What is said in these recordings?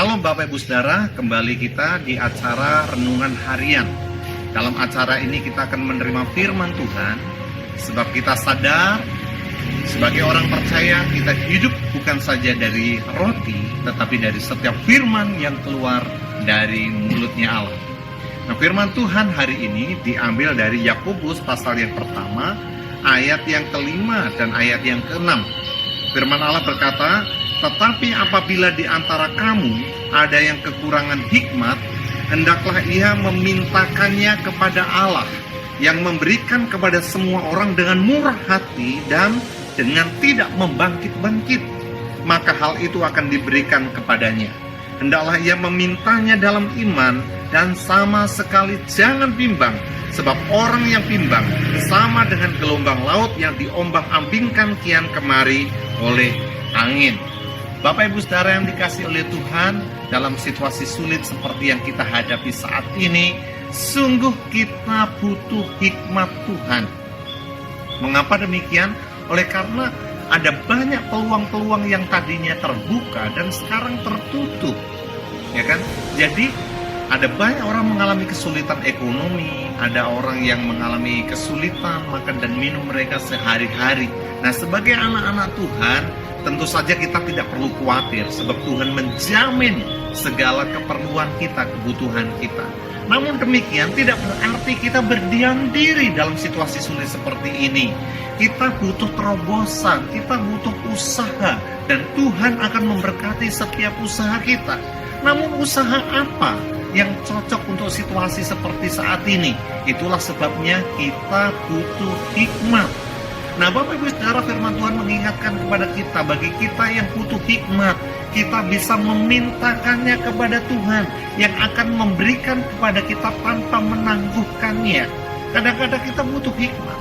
Shalom Bapak Ibu Saudara, kembali kita di acara Renungan Harian. Dalam acara ini kita akan menerima firman Tuhan, sebab kita sadar sebagai orang percaya kita hidup bukan saja dari roti, tetapi dari setiap firman yang keluar dari mulutnya Allah. Nah, firman Tuhan hari ini diambil dari Yakobus pasal yang pertama, ayat yang kelima dan ayat yang keenam. Firman Allah berkata, "Tetapi apabila di antara kamu ada yang kekurangan hikmat, hendaklah ia memintakannya kepada Allah, yang memberikan kepada semua orang dengan murah hati dan dengan tidak membangkit-bangkit, maka hal itu akan diberikan kepadanya. Hendaklah ia memintanya dalam iman dan sama sekali jangan bimbang, sebab orang yang bimbang sama dengan gelombang laut yang diombang-ambingkan kian kemari oleh angin." Bapak Ibu Saudara yang dikasihi oleh Tuhan, dalam situasi sulit seperti yang kita hadapi saat ini, sungguh kita butuh hikmat Tuhan. Mengapa demikian? Oleh karena ada banyak peluang-peluang yang tadinya terbuka dan sekarang tertutup, ya kan? Jadi ada banyak orang mengalami kesulitan ekonomi, ada orang yang mengalami kesulitan makan dan minum mereka sehari-hari. Nah, sebagai anak-anak Tuhan, tentu saja kita tidak perlu khawatir, sebab Tuhan menjamin segala keperluan kita, kebutuhan kita. Namun demikian tidak berarti kita berdiam diri dalam situasi sulit seperti ini. Kita butuh terobosan, kita butuh usaha, dan Tuhan akan memberkati setiap usaha kita. Namun usaha apa yang cocok untuk situasi seperti saat ini? Itulah sebabnya kita butuh hikmat. Nah, Bapak Ibu Saudara, firman Tuhan mengingatkan kepada kita, bagi kita yang butuh hikmat, kita bisa memintakannya kepada Tuhan yang akan memberikan kepada kita tanpa menangguhkannya. Kadang-kadang kita butuh hikmat.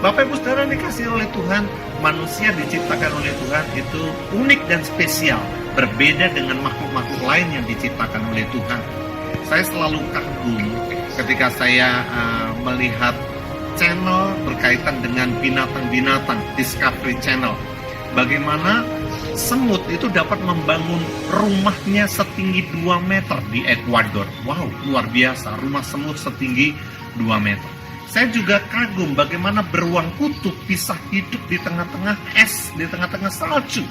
Bapak Ibu Saudara dikasihi oleh Tuhan, manusia diciptakan oleh Tuhan itu unik dan spesial, berbeda dengan makhluk-makhluk lain yang diciptakan oleh Tuhan. Saya selalu kagum ketika saya melihat channel berkaitan dengan binatang-binatang, Discovery Channel. Bagaimana semut itu dapat membangun rumahnya setinggi 2 meter di Ekuador. Wow, luar biasa, rumah semut setinggi 2 meter. Saya juga kagum bagaimana beruang kutub bisa hidup di tengah-tengah es, di tengah-tengah salju.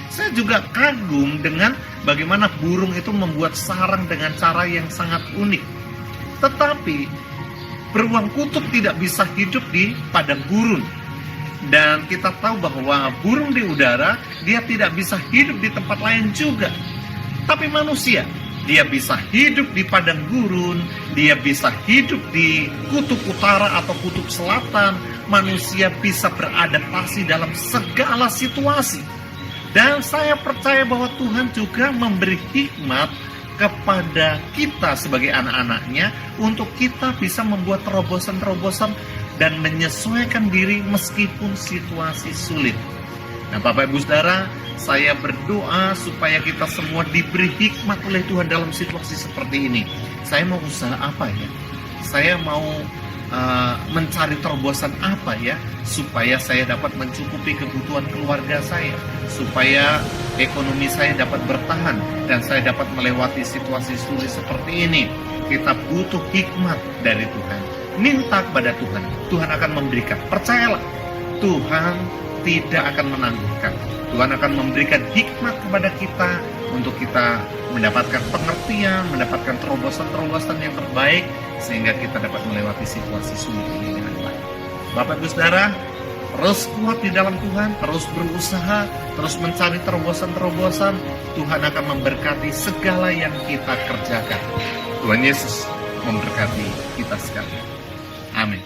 Saya juga kagum dengan bagaimana burung itu membuat sarang dengan cara yang sangat unik. Tetapi beruang kutub tidak bisa hidup di padang gurun. Dan kita tahu bahwa burung di udara, dia tidak bisa hidup di tempat lain juga. Tapi manusia, dia bisa hidup di padang gurun, dia bisa hidup di kutub utara atau kutub selatan. Manusia bisa beradaptasi dalam segala situasi. Dan saya percaya bahwa Tuhan juga memberi hikmat kepada kita sebagai anak-anaknya untuk kita bisa membuat terobosan-terobosan dan menyesuaikan diri meskipun situasi sulit. Nah, Bapak Ibu Saudara, saya berdoa supaya kita semua diberi hikmat oleh Tuhan dalam situasi seperti ini. Saya mau usaha apa ya? Saya mau mencari terobosan apa ya, supaya saya dapat mencukupi kebutuhan keluarga saya, supaya ekonomi saya dapat bertahan dan saya dapat melewati situasi sulit seperti ini. Kita butuh hikmat dari Tuhan. Minta kepada Tuhan, Tuhan akan memberikan. Percayalah, Tuhan tidak akan menangguhkan. Tuhan akan memberikan hikmat kepada kita untuk kita mendapatkan pengertian, mendapatkan terobosan-terobosan yang terbaik, sehingga kita dapat melewati situasi sulit ini dengan baik. Bapak Ibu Saudara, terus kuat di dalam Tuhan, terus berusaha, terus mencari terobosan-terobosan. Tuhan akan memberkati segala yang kita kerjakan. Tuhan Yesus memberkati kita sekalian. Amin.